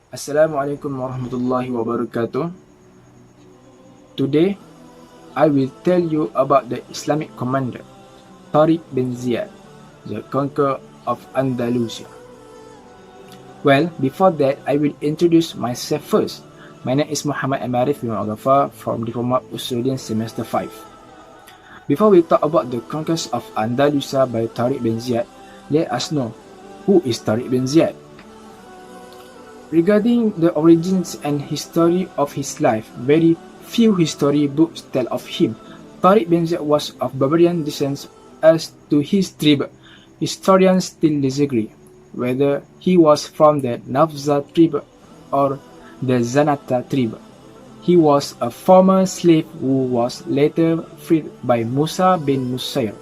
Assalamualaikum warahmatullahi wabarakatuh. Today, I will tell you about the Islamic commander, Tariq bin Ziyad, the Conqueror of Andalusia. Well, before that, I will introduce myself first. My name is Muhammad Amarif bin Al-Ghafar from Diploma Australian Semester 5. Before we talk about the conquest of Andalusia by Tariq bin Ziyad, let us know who is Tariq bin Ziyad. Regarding the origins and history of his life, very few history books tell of him. Tariq bin Ziyad was of Barbarian descent. As to his tribe, historians still disagree whether he was from the Nafza tribe or the Zanata tribe. He was a former slave who was later freed by Musa bin Nusair,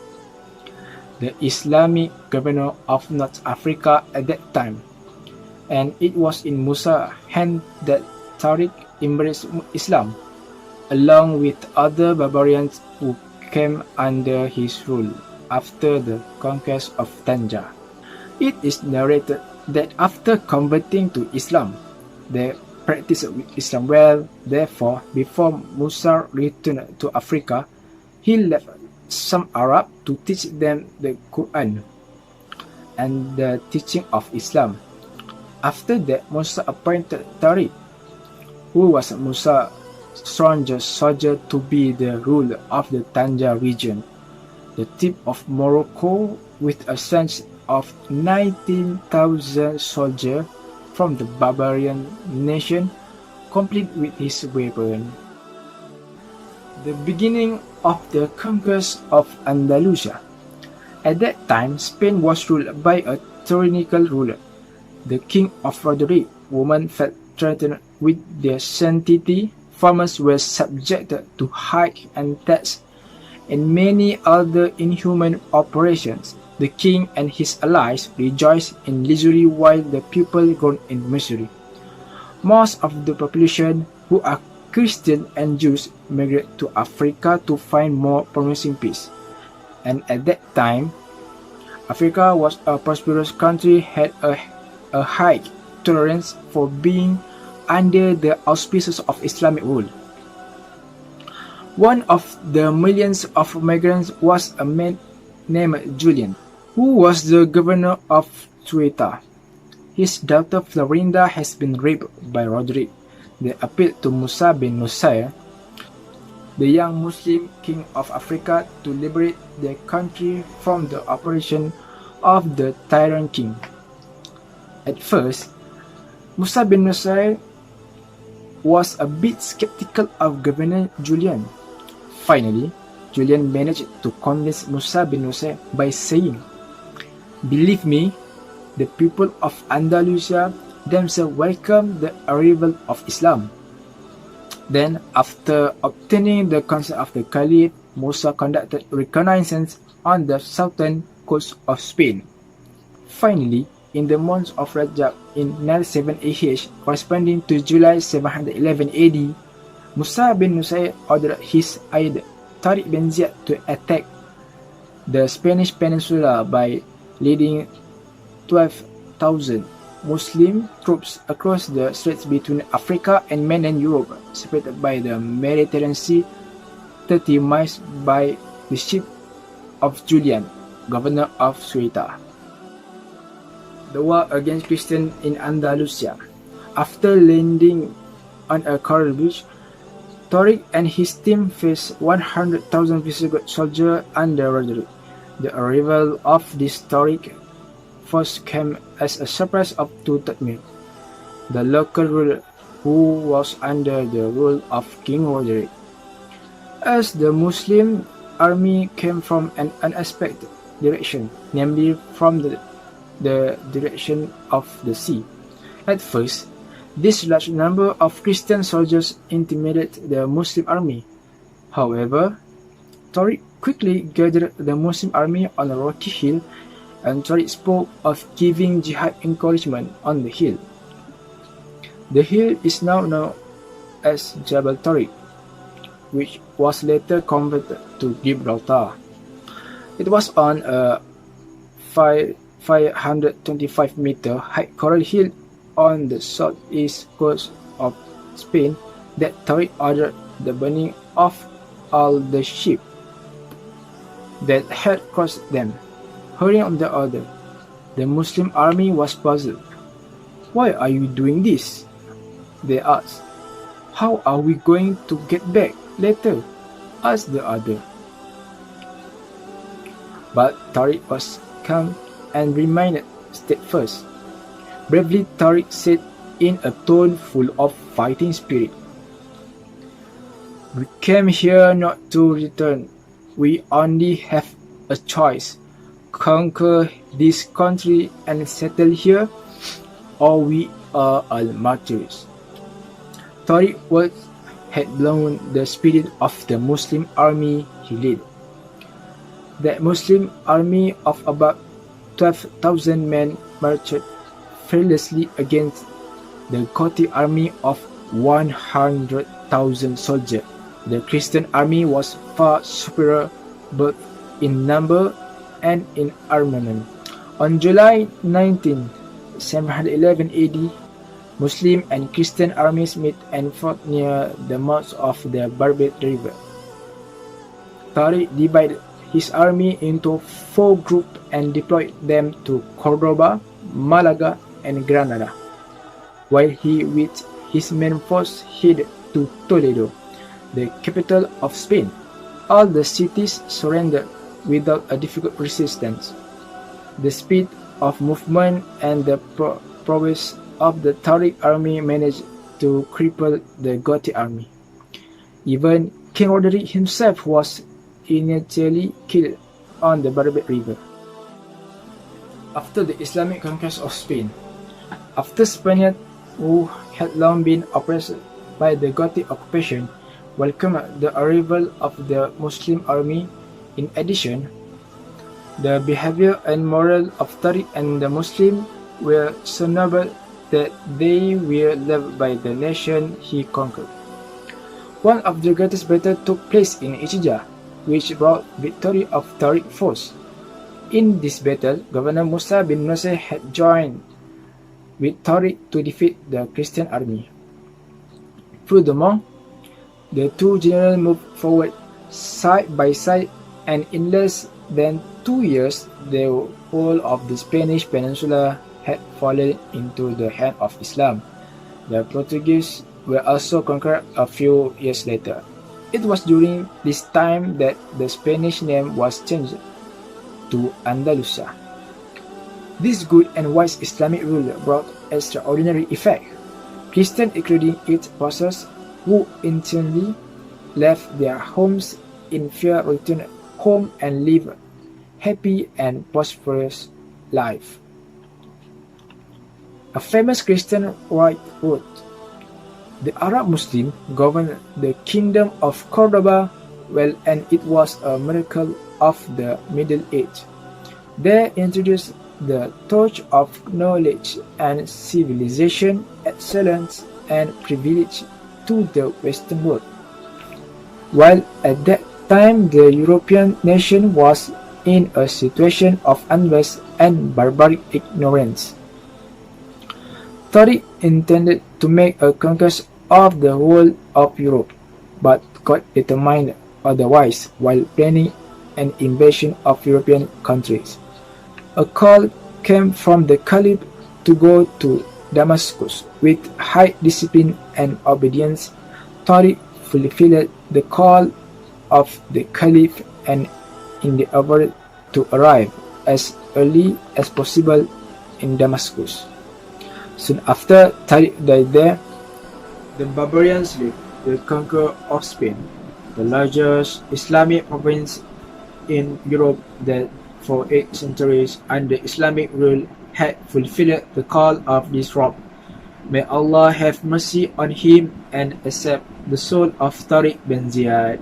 the Islamic governor of North Africa at that time. And it was in Musa's hand that Tariq embraced Islam, along with other barbarians who came under his rule after the conquest of Tanja. It is narrated that after converting to Islam, they practiced Islam well. Therefore, before Musa returned to Africa, he left some Arab to teach them the Quran and the teaching of Islam. After that, Musa appointed Tariq, who was Musa's strongest soldier, to be the ruler of the Tanja region, the tip of Morocco, with a strength of 19,000 soldiers from the barbarian nation, complete with his weapon. The beginning of the conquest of Andalusia. At that time, Spain was ruled by a tyrannical ruler, the King of Roderick. Women felt threatened with their sanctity. Farmers were subjected to hike and tax and many other inhuman operations. The king and his allies rejoiced in luxury while the people groaned in misery. Most of the population, who are Christian and Jews, migrated to Africa to find more promising peace. And at that time, Africa was a prosperous country, had a high tolerance for being under the auspices of Islamic rule. One of the millions of migrants was a man named Julian, who was the governor of Ceuta. His daughter Florinda has been raped by Roderick. They appealed to Musa bin Nusair, the young Muslim king of Africa, to liberate their country from the oppression of the tyrant king. At first, Musa bin Nusair was a bit skeptical of Governor Julian. Finally, Julian managed to convince Musa bin Nusair by saying, "Believe me, the people of Andalusia themselves welcome the arrival of Islam." Then, after obtaining the consent of the Caliph, Musa conducted reconnaissance on the southern coast of Spain. Finally, in the month of Rajab in 97 AH, corresponding to July 711 AD, Musa bin Nusair ordered his aide Tariq bin Ziyad to attack the Spanish peninsula by leading 12,000 Muslim troops across the straits between Africa and mainland Europe, separated by the Mediterranean Sea 30 miles by the ship of Julian, governor of Ceuta. The war against Christians in Andalusia. After landing on a coral beach, Tariq and his team faced 100,000 Visigoth soldiers under Roderick. The arrival of this Tariq force came as a surprise to Tariq, the local ruler who was under the rule of King Roderick. As the Muslim army came from an unexpected direction, namely from the direction of the sea. At first, this large number of Christian soldiers intimidated the Muslim army. However, Tariq quickly gathered the Muslim army on a rocky hill, and Tariq spoke of giving jihad encouragement on the hill. The hill is now known as Jabal Tariq. which was later converted to Gibraltar. It was on a 525-meter high coral hill on the southeast coast of Spain that Tariq ordered the burning of all the ships that had crossed them. Hurrying on the order, the Muslim army was puzzled. "Why are you doing this?" they asked. "How are we going to get back later?" asked the other. But Tariq was calm and remained steadfast. Bravely, Tariq said in a tone full of fighting spirit, "We came here not to return. We only have a choice: conquer this country and settle here, or we are all martyrs." Tariq's words had blown the spirit of the Muslim army he led. That Muslim army of about 12,000 men marched fearlessly against the Gothic army of 100,000 soldiers. The Christian army was far superior both in number and in armament. On July 19, 711 AD, Muslim and Christian armies met and fought near the mouth of the Barbate River. Tariq divided his army into 4 groups and deployed them to Cordoba, Malaga, and Granada, while he with his main force headed to Toledo, the capital of Spain. All the cities surrendered without a difficult resistance. The speed of movement and the prowess of the Tariq army managed to cripple the Gothic army. Even King Roderick himself was initially killed on the Barbate River. After the Islamic conquest of Spain, after Spaniards who had long been oppressed by the Gothic occupation welcomed the arrival of the Muslim army, in addition, the behavior and morale of Tariq and the Muslims were so noble that they were loved by the nation he conquered. One of the greatest battles took place in Ijija, which brought victory of Tariq's force. In this battle, Governor Musa bin Nasir had joined with Tariq to defeat the Christian army. Furthermore, the two generals moved forward side by side, and in less than 2 years, the whole of the Spanish peninsula had fallen into the hand of Islam. The Portuguese were also conquered a few years later. It was during this time that the Spanish name was changed to Andalusia. This good and wise Islamic rule brought extraordinary effect. Christians, including its pastors, who instantly left their homes in fear, returned home and lived happy and prosperous life. A famous Christian writer wrote, "The Arab Muslim governed the kingdom of Cordoba well, and it was a miracle of the Middle Age. They introduced the torch of knowledge and civilization, excellence and privilege to the Western world. While at that time the European nation was in a situation of unrest and barbaric ignorance. Tariq intended to make a conquest of the whole of Europe, but God determined otherwise while planning an invasion of European countries. A call came from the Caliph to go to Damascus with high discipline and obedience. Tariq fulfilled the call of the Caliph and endeavored to arrive as early as possible in Damascus. Soon after Tariq died there, the barbarians led the Conqueror of Spain, the largest Islamic province in Europe that for 8 centuries under Islamic rule had fulfilled the call of this rock. May Allah have mercy on him and accept the soul of Tariq bin Ziyad.